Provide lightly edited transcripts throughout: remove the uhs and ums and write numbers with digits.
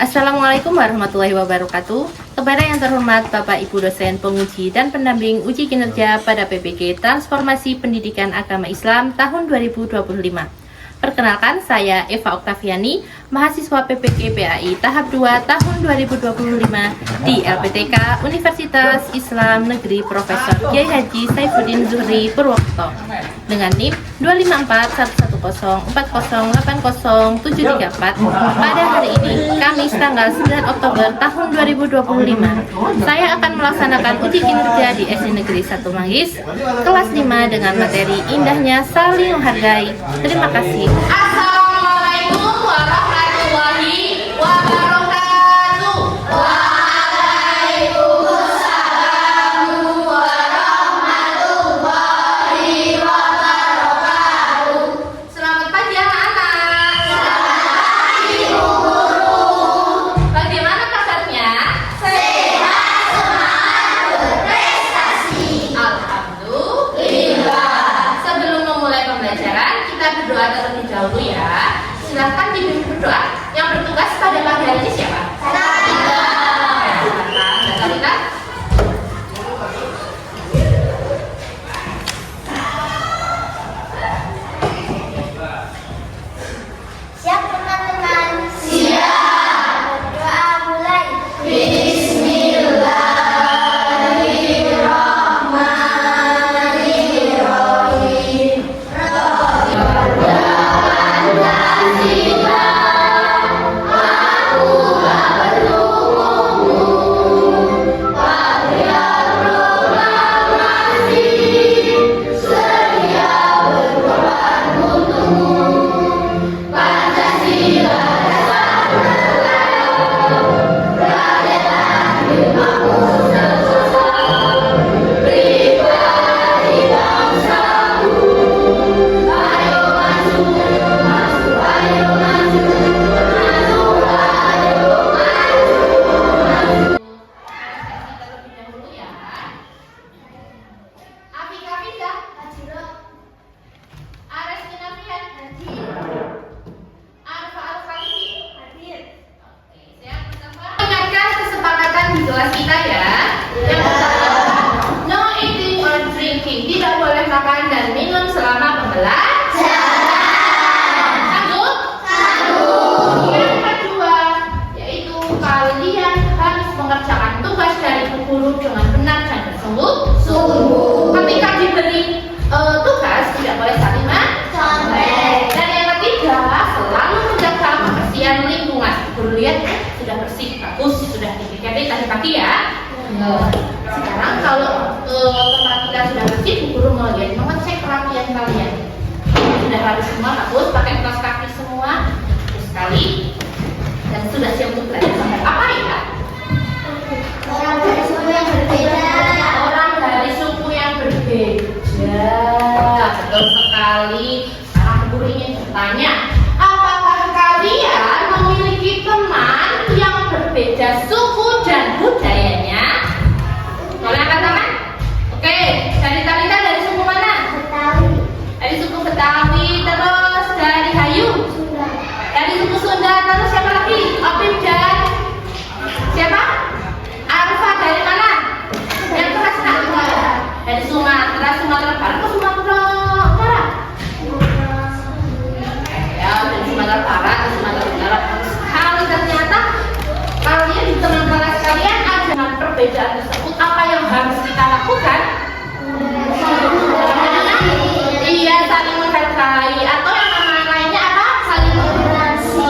Assalamualaikum warahmatullahi wabarakatuh. Kepada yang terhormat Bapak Ibu dosen penguji dan pendamping uji kinerja pada PPG Transformasi Pendidikan Agama Islam tahun 2025. Perkenalkan, saya Eva Oktaviani, mahasiswa PPG PAI tahap 2 tahun 2025 di LPTK Universitas Islam Negeri Profesor Kiai Haji Saifuddin Zuhri Purwokerto dengan NIM 2541140807334 pada hari ini, Kamis tanggal 9 Oktober tahun 2025. Saya akan melaksanakan uji kinerja di SD Negeri 1 Manggis kelas 5 dengan materi indahnya saling menghargai. Terima kasih. Assalamualaikum warahmatullahi wabarakatuh. Waalaikumsalam warahmatullahi wabarakatuh. Selamat pagi anak-anak. Selamat pagi guru. Bagaimana kabarnya? Sehat, semangat, berprestasi. Alhamdulillah. Sebelum memulai pembelajaran, kita berdoa terlebih dahulu ya. Silahkan dipimpin berdoa. Yang bertugas pada pagi hari ini siapa? Talita. Talita. Siap teman-teman? Siap. Berdoa mulai. Bismillahirrahmanirrahim. Ingatkan kesepakatan di kelas kita ya. Yang pertama, no eating or drinking. Tidak boleh makan dan minum selama pembelajaran. Sanggup? Sanggup. Yang kedua, yaitu kalian harus mengerjakan tugas dari Bu Guru dengan benar dan bersungguh-sungguh. Ketika diberi tugas, tidak boleh saling contek. Dan yang ketiga, selalu menjaga kebersihan lingkungan. Bu Guru lihat sudah bersih, bagus, sudah dipikirkan tadi pagi ya. Sekarang kalau tempat kita sudah bersih, Bu Guru mau lihat, mengecek kerapian kalian. Sudah harus semua bagus, pakai kaos kaki semua, terus sekali, dan sudah siap untuk belajar sampai apa ya? Orang dari suku yang berbeda. Orang dari suku yang berbeda. Betul sekali. Sekarang Bu Guru ingin bertanya, apakah kalian memiliki teman yang berbeda suku dan budayanya? Boleh angkat tangan? Oke, dari Talita dari suku mana? Betawi. Dari suku Betawi, terus dari Hayu, Sunda. dari suku Sunda, terus siapa lagi? Opim dan siapa? Arfa dari mana? Yang keras nak? Dari Sumatera, Sumatera Barat atau Sumatera Utara? Ya, dari Sumatera Barat atau Sumatera Utara. Kalau ternyata kalian di tengah-tengah kalian ada dengan perbedaan tersebut, apa yang harus kita lakukan? Iya, saling menghargai. Atau yang nama lainnya apa? Saling toleransi.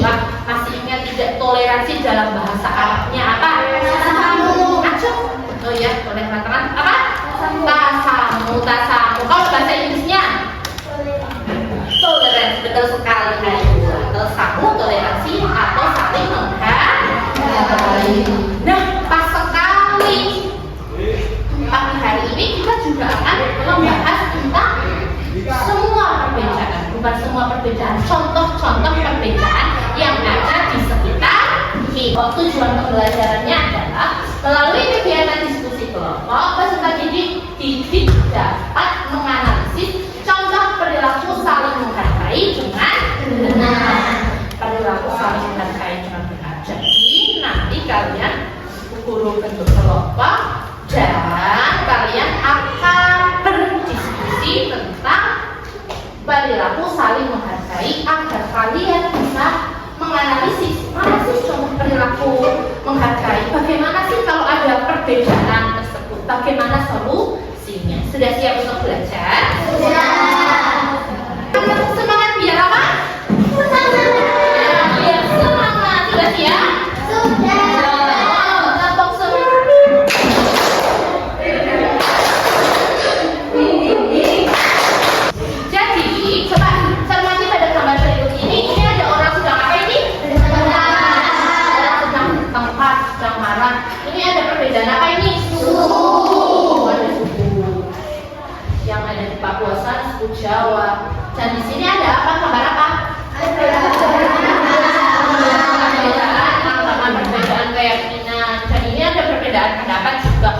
Wah, masih ingat tidak toleransi dalam bahasa Arabnya apa? Acuh. Oh iya, boleh teman-teman. Apa? Tasamu. Kalau bahasa Inggrisnya? Toleransi, betul sekali. Tasamu, toleransi atau saling menghargai. Nah, pas sekali. Pagi hari ini kita juga akan membahas tentang semua perbedaan, bukan semua perbedaan, contoh-contoh perbedaan yang ada di sekitar kita. Tujuan pembelajarannya adalah melalui kegiatan diskusi kelompok, peserta didik dapat menganalisis contoh perilaku saling menghargai dengan benar. kalian bisa menganalisis mana sih contoh perilaku menghargai, bagaimana sih kalau ada perbedaan tersebut, bagaimana solusinya. Sudah siap untuk belajar? Semangat biar apa? Biar semangat. Sudah siap? Tepuk semangat. Jadi, coba cermati pada gambar berikut ini. Ini ada orang sedang apa ini? Sedang tempat, sedang marah. Ini ada perbedaan apa ini? Suku. Ada suku. Yang ada di Papua, suku Jawa. Dan di sini ada apa? Gambar apa? Perbedaan keyakinan. Dan ini ada perbedaan pendapat juga.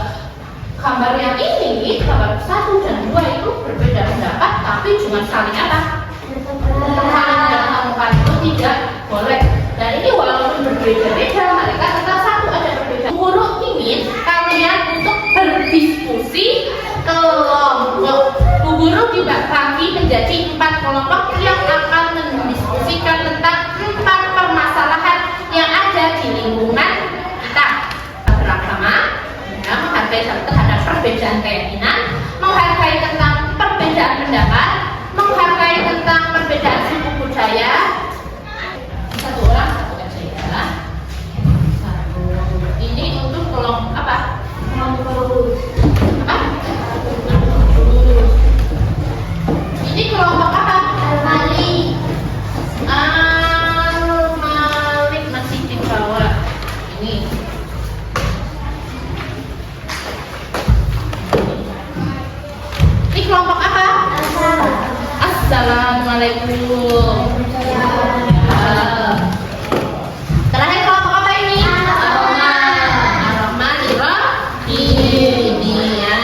Gambar yang ini, gambar 1 dan 2 itu berbeda pendapat, tapi cuma saling apa? Saling menemukan itu tidak boleh. Dan ini walaupun berbeda-beda, mereka tetap satu, ada perbedaan. Guru ingin kalian untuk berdiskusi kelompok. Bu Guru juga bagi menjadi 4 kelompok yang akan mendiskusikan tentang 4 permasalahan yang ada di lingkungan kita. Beragama, menghargai terhadap perbedaan keyakinan, menghargai tentang perbedaan pendapat, menghargai tentang perbedaan suku budaya. Satu orang satu aja ya. Satu. Ini untuk kelompok apa? Apa? Ini kelompok apa? Al-Malik masih di bawah. Ini. Ini kelompok apa? Assalamualaikum. Terakhir kelompok apa ini? Ar-Rahman. Ini ya.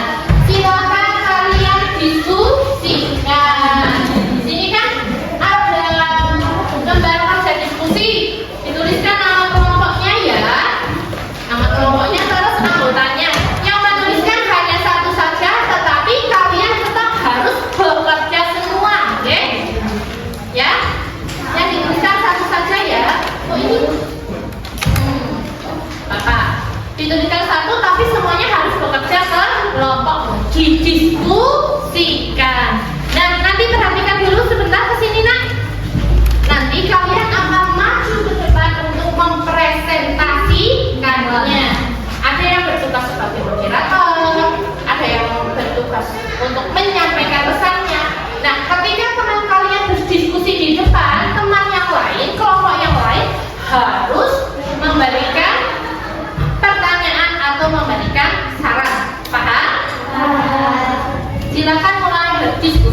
Silakan kalian diskusikan. Di sini kan ada gambar kerja diskusi. Dituliskan nama kelompoknya ya. Nama kelompoknya terus anggotanya. Yang menuliskan hanya satu saja, tetapi kalian tetap harus bekerja semua, oke? Ya? Yang dituliskan satu saja ya. Oh ini. Bapak. Dituliskan satu, tapi semuanya harus bekerja ke kelompok. Didiskusikan. Nah, nanti perhatikan dulu sebentar ke sini, Nak. Nanti kalian akan maju ke depan untuk mempresentasikannya. Ada yang bertugas sebagai moderator, ada yang bertugas untuk menyampaikan pesannya. Nah, ketika teman kalian berdiskusi di depan, teman yang lain, kelompok yang lain harus memberikan pertanyaan atau memberikan saran. Paham? Silakan mulai berdiskusi.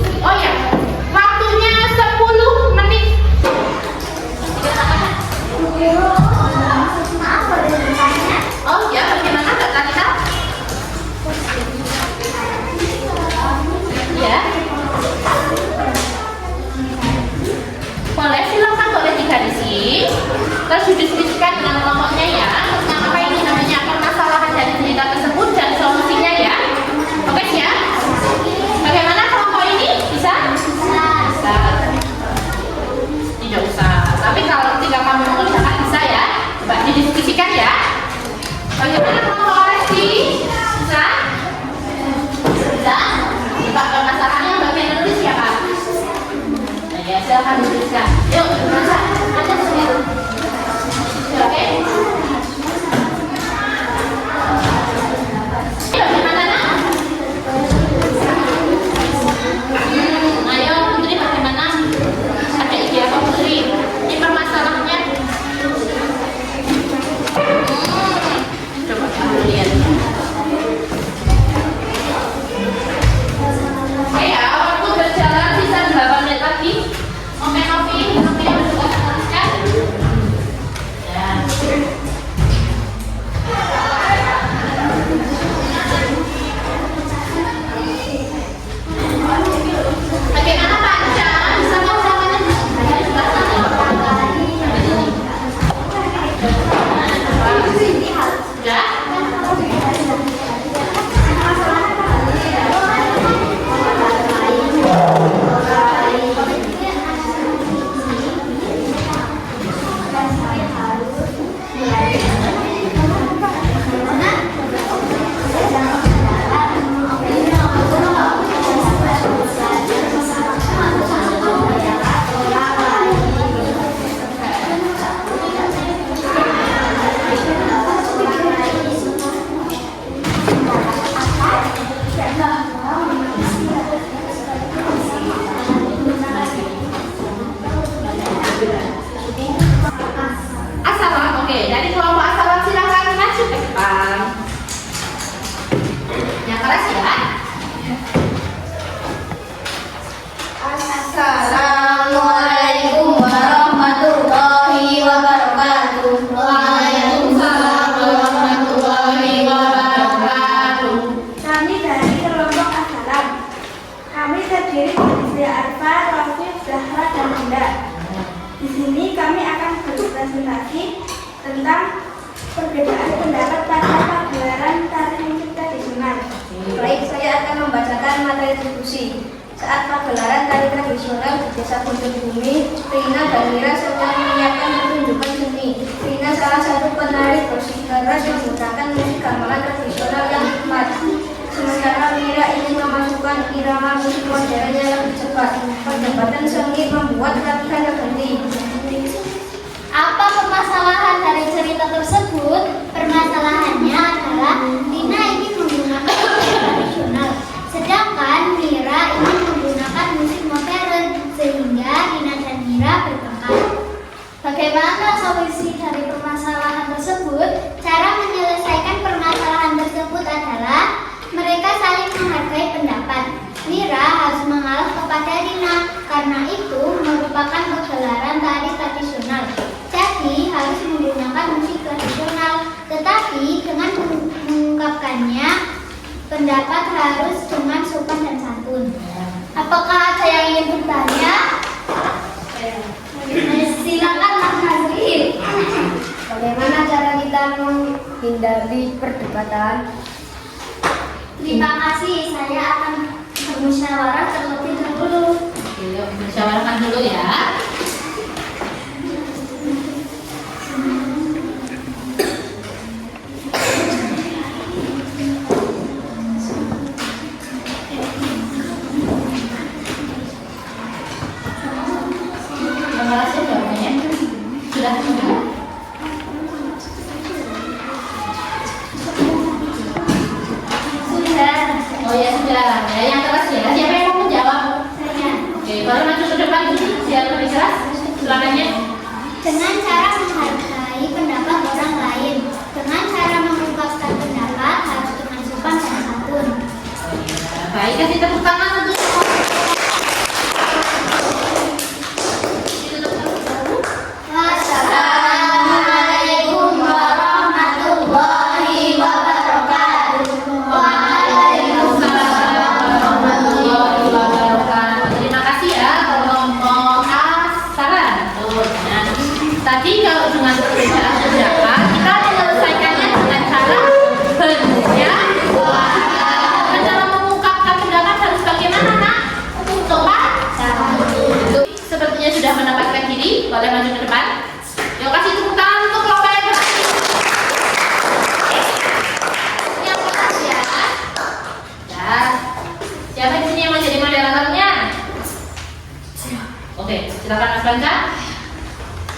sini kami akan berpresentasi tentang perbedaan pendapat pada pagelaran tari musik tradisional. Baik, saya akan membacakan materi diskusi. Saat pagelaran tari tradisional di Desa Bojong Bumi, Rina dan Mira sedang menyiapkan pertunjukan seni. Rina salah satu penari bersikeras menggunakan musik gamelan tradisional yang hikmat. Sementara Mira ingin memasukkan irama musik modern yang lebih cepat. Perdebatan sengit membuat latihan terhenti. Apa permasalahan dari cerita tersebut? Permasalahannya adalah Rina ingin menggunakan musik tradisional, sedangkan Mira ingin menggunakan musik modern, sehingga Rina dan Mira bertengkar. Bagaimana solusi dari permasalahan tersebut? Cara menyelesaikan permasalahan tersebut adalah mereka saling menghargai pendapat. Mira harus mengalah kepada Rina, karena itu merupakan pagelaran tari tradisional. Jadi harus menggunakan musik tradisional, tetapi dengan mengungkapkannya pendapat harus dengan sopan dan santun. Apakah ada yang ingin bertanya? Silakan Mas Nazril. Bagaimana cara kita menghindari perdebatan? Terima kasih, saya akan bermusyawarah terlebih dahulu. Oke, yuk musyawarahkan dulu ya. Terima kasih jawabannya. Sudah semua? Sudah. Oh ya sudah. Ya, yang keras ya. Siapa yang mau menjawab? Saya. Oke, baru maju ke depan dulu. Siapa lebih keras? Silakannya. Dengan cara menghargai pendapat orang lain, dengan cara mengungkapkan pendapat harus dengan sopan dan santun. Baik, kasih tepuk tangan untuk Wassalamualaikum warahmatullahi wabarakatuh. Terima kasih ya kelompok Saran. Nah, tadi kalau dengan perbedaan pendapat kita menyelesaikannya dengan cara ya. Cara mengungkapkan pendapat harus bagaimana, Nak? Sopan? Sepertinya sudah mendapatkan diri, boleh maju ke depan. Yuk kasih tepuk tangan untuk kelompok yang berhasil. Yang keras ya. Ya. Siapa di sini yang mau jadi moderatornya? Oke, silakan Mas Banca.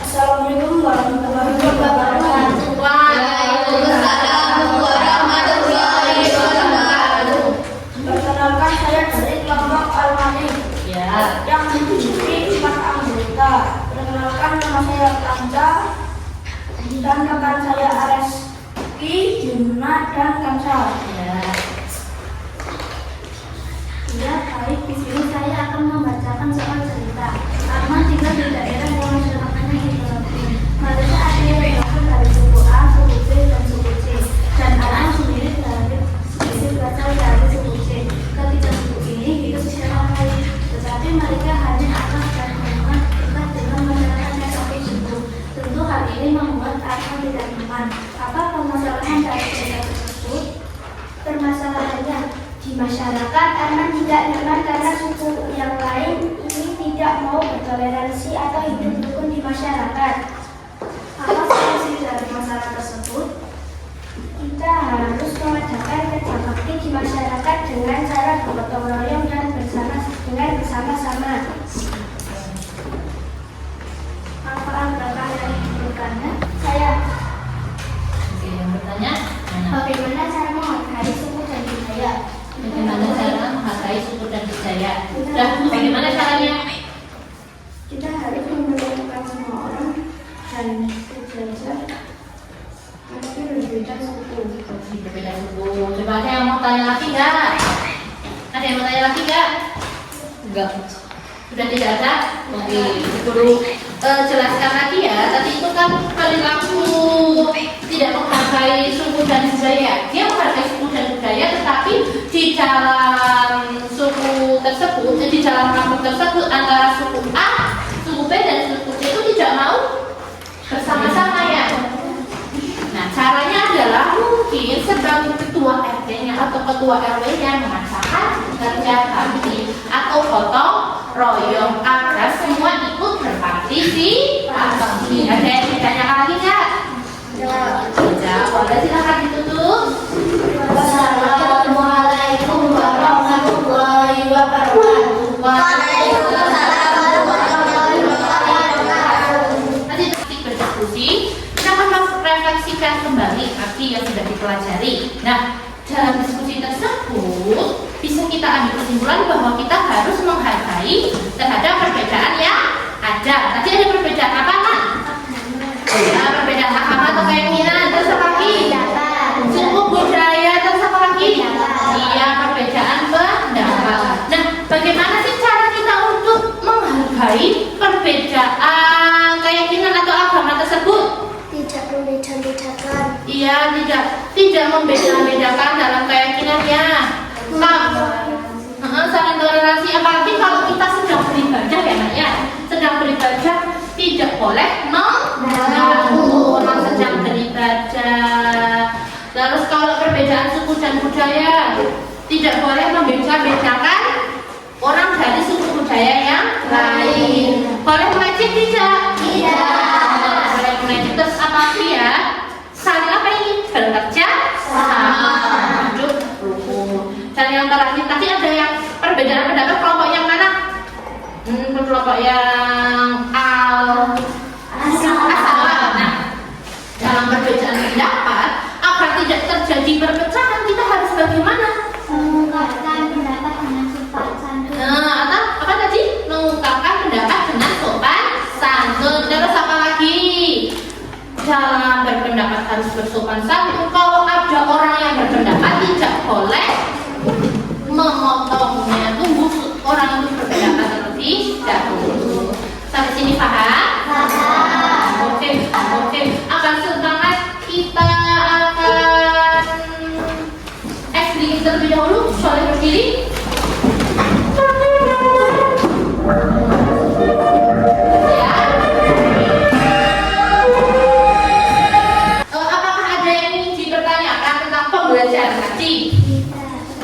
Assalamualaikum warahmatullahi wabarakatuh. Waalaikumsalam warahmatullahi wabarakatuh. Perkenalkan, saya dari kelompok Al-Mani Ya. yang memiliki 4 anggota. Perkenalkan, nama saya Kanca dan rekan saya Areski, Juna, dan Kanca. Ya. Ya, baik. Di sini saya akan membacakan soal cerita. Karena tinggal di daerah yang masyarakatnya heterogen. Mereka ada yang berasal dari suku A, suku B, dan suku C. Dan anak sendiri berasal dari suku C. Ketiga suku ini hidup secara baik, tetapi mereka hanya akrab dan hubungan dekat dengan masyarakat yang satu suku. Tentu hal ini membuat akrab tidak nyaman. Apa permasalahan dari cerita tersebut? Permasalahannya di masyarakat, anak tidak nyaman karena suku yang lain ini tidak mau bertoleransi atau hidup rukun di masyarakat. Apa solusi dari masalah tersebut? Kita harus mengadakan kerja bakti di masyarakat dengan cara bergotong royong dan bersama-sama. Apakah Bapak yang bertanya? Saya. Oke, yang bertanya mana? Bagaimana cara menghargai suku dan budaya? Bagaimana cara menghargai suku dan budaya? Sudah, bagaimana caranya? Kita harus memperlakukan semua orang dan belajar tapi berbeda suku. Berbeda suku. Coba ada yang mau tanya lagi nggak? Ada yang mau tanya lagi nggak? Enggak. Sudah tidak ada? Oke, guru jelaskan lagi ya. Tadi itu kan perilaku tidak menghargai suku dan budaya. Dia menghargai suku dan budaya, tetapi di dalam suku tersebut, di dalam kampung tersebut antara suku A, suku B dan suku C itu tidak atau ketua RW-nya mengatakan kerja bakti atau gotong royong agar semua ikut berpartisipasi. Ada yang ditanyakan lagi nggak? Ya, boleh silakan ditutup. Wassalamualaikum warahmatullahi wabarakatuh. Waalaikumsalam warahmatullahi wabarakatuh. Nanti berdiskusi, kita akan refleksikan kembali arti yang sudah dipelajari. Nah, dalam diskusi tersebut bisa kita ambil kesimpulan bahwa kita harus menghargai terhadap perbedaan yang ada. Tadi ada perbedaan apa, Nak? Ya, perbedaan agama atau keyakinan, terus apa lagi? Suku budaya, terus apa lagi? Iya, perbedaan pendapat. Nah, bagaimana sih cara kita untuk menghargai perbedaan keyakinan atau agama tersebut? Tidak membeda-bedakan. Iya, tidak membeda-bedakan dalam keyakinannya. Saling toleransi, apalagi kalau kita sedang beribadah ya, Nak ya. Sedang beribadah tidak boleh mengganggu orang sedang beribadah. Terus kalau perbedaan suku dan budaya, tidak boleh membeda-bedakan orang dari suku budaya yang lain. Boleh mengejek tidak? Tidak. Boleh mengejek. Terus apa lagi ya? Saling apa ini? Bekerja sama, hidup rukun. Dan yang terakhir tadi ada yang perbedaan pendapat kelompok yang mana? Kelompok yang asal. Nah, dalam perbedaan pendapat agar tidak terjadi perpecahan kita harus bagaimana? Mengungkapkan pendapat dengan sopan santun. Atau apa tadi? Mengungkapkan pendapat dengan sopan santun. Terus apa lagi? Dalam berpendapat harus bersopan santun. Kalau ada orang yang berpendapat tidak boleh memotongnya. Tunggu orang itu berpendapat terlebih dahulu. Sampai sini paham? Paham. Oke. Akan semangat kita akan terlebih dahulu. Soleh berdiri. Apakah ada yang ingin dipertanyakan tentang pembelajaran tadi?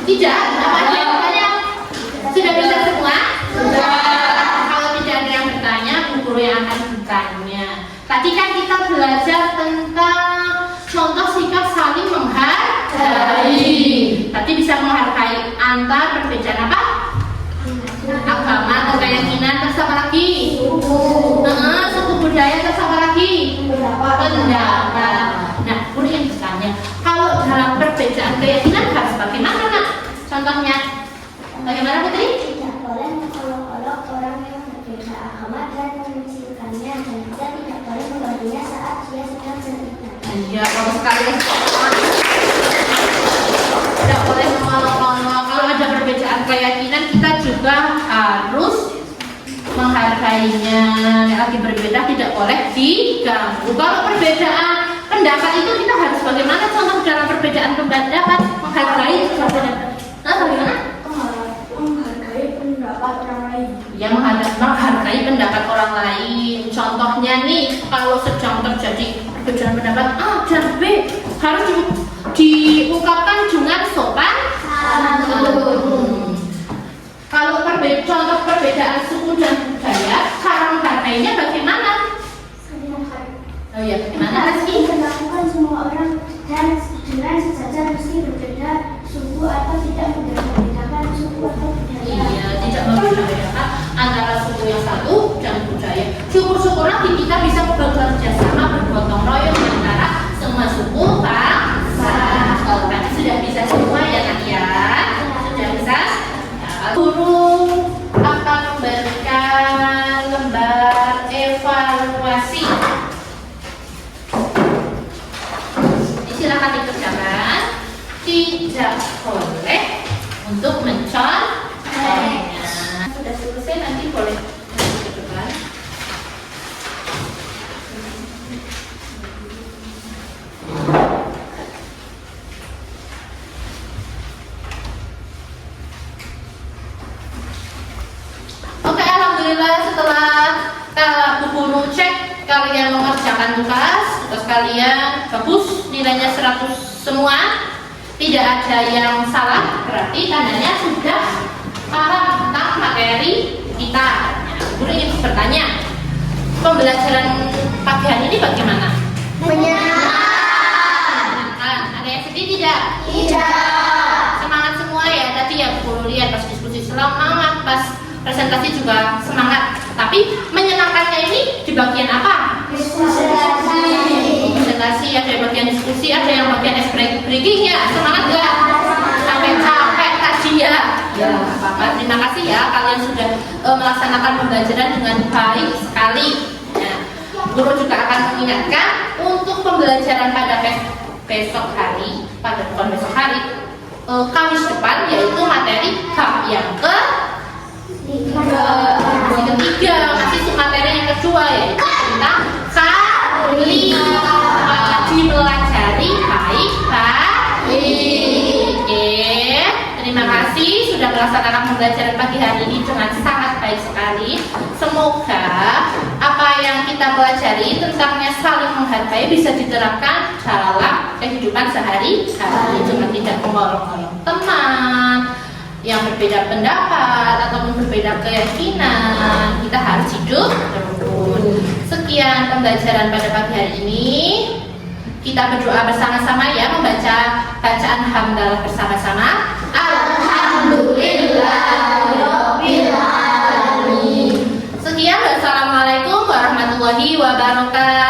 Tidak. Apa ada yang bertanya? Sudah bisa semua? Sudah. Kalau tidak ada yang bertanya, guru yang akan bertanya. Tadi kan kita belajar tentang contoh sikap saling menghargai. Tadi bisa menghargai antar perbedaan apa? Agama atau keyakinan, terus apa lagi? Suku budaya, terus apa lagi? Pendapat. Nah, guru yang bertanya, kalau dalam perbedaan keyakinan harus bagaimana, Nak? Contohnya, bagaimana Putri? Tidak boleh mengolok-olok orang yang berbeda agama dan mengucilkannya, dan juga tidak boleh membantunya saat dia sedang beribadah. Iya, bagus sekali. Tidak boleh mengolok-olok. Kalau ada perbedaan keyakinan, kita juga harus menghargainya. Yang lagi berbeda tidak boleh diganggu. Kalau perbedaan pendapat itu kita harus bagaimana? Contoh dalam perbedaan pendapat menghargai perbedaan. Bagaimana? Menghargai pendapat orang lain. Ya, menghargai pendapat orang lain. Contohnya nih, kalau sedang terjadi perbedaan pendapat A dan B harus diungkapkan dengan sopan santun. Kalau contoh perbedaan suku dan budaya, cara menghargainya bagaimana? Oh ya, bagaimana Rizky? Diperlakukan semua orang dan dengan sejajar meski berbeda suku atau tidak membedakan suku atau budaya. Iya, tidak membedakan antara suku yang satu dan budaya. Syukur-syukurlah kita bisa bekerja sama bergotong royong antara semua suku bangsa. Kalau tadi sudah bisa semua ya, Nak ya? Sudah bisa? Ya, guru akan memberikan lembar evaluasi. Silakan dikerjakan. Tidak boleh untuk mencontohnya. Sudah selesai, nanti boleh ke depan. Oke, alhamdulillah setelah Bu Guru cek kalian mengerjakan tugas kalian bagus, nilainya 100 semua. tidak ada yang salah, berarti tandanya sudah paham tentang materi kita. Guru ingin bertanya, pembelajaran pagi hari ini bagaimana? Menyenangkan. Ada yang sedih tidak? Semangat semua ya, tadi ya guru lihat pas diskusi semangat, pas presentasi juga semangat. Tapi menyenangkannya ini di bagian apa? Presentasi ada yang bagian diskusi, ada yang bagian ice breaking ya. Semangat nggak? Sampai capek tadi ya. Ya, Bapak terima kasih ya kalian sudah melaksanakan pembelajaran dengan baik sekali. Nah, guru juga akan mengingatkan untuk pembelajaran pada besok hari, Kamis depan, yaitu materi bab yang ketiga, masih materi yang kedua yaitu tentang kali dipelajari baik-baik. Oke, terima kasih sudah melaksanakan pembelajaran pagi hari ini dengan sangat baik sekali. Semoga apa yang kita pelajari tentangnya saling menghargai bisa diterapkan dalam kehidupan sehari-hari, cuma tidak mengolok-olok teman yang berbeda pendapat ataupun berbeda keyakinan. Kita harus hidup rukun. Sekian pembelajaran pada pagi hari ini. Kita berdoa bersama-sama ya, membaca bacaan hamdalah bersama-sama. Alhamdulillahirabbil alamin. Sekian, wassalamualaikum warahmatullahi wabarakatuh.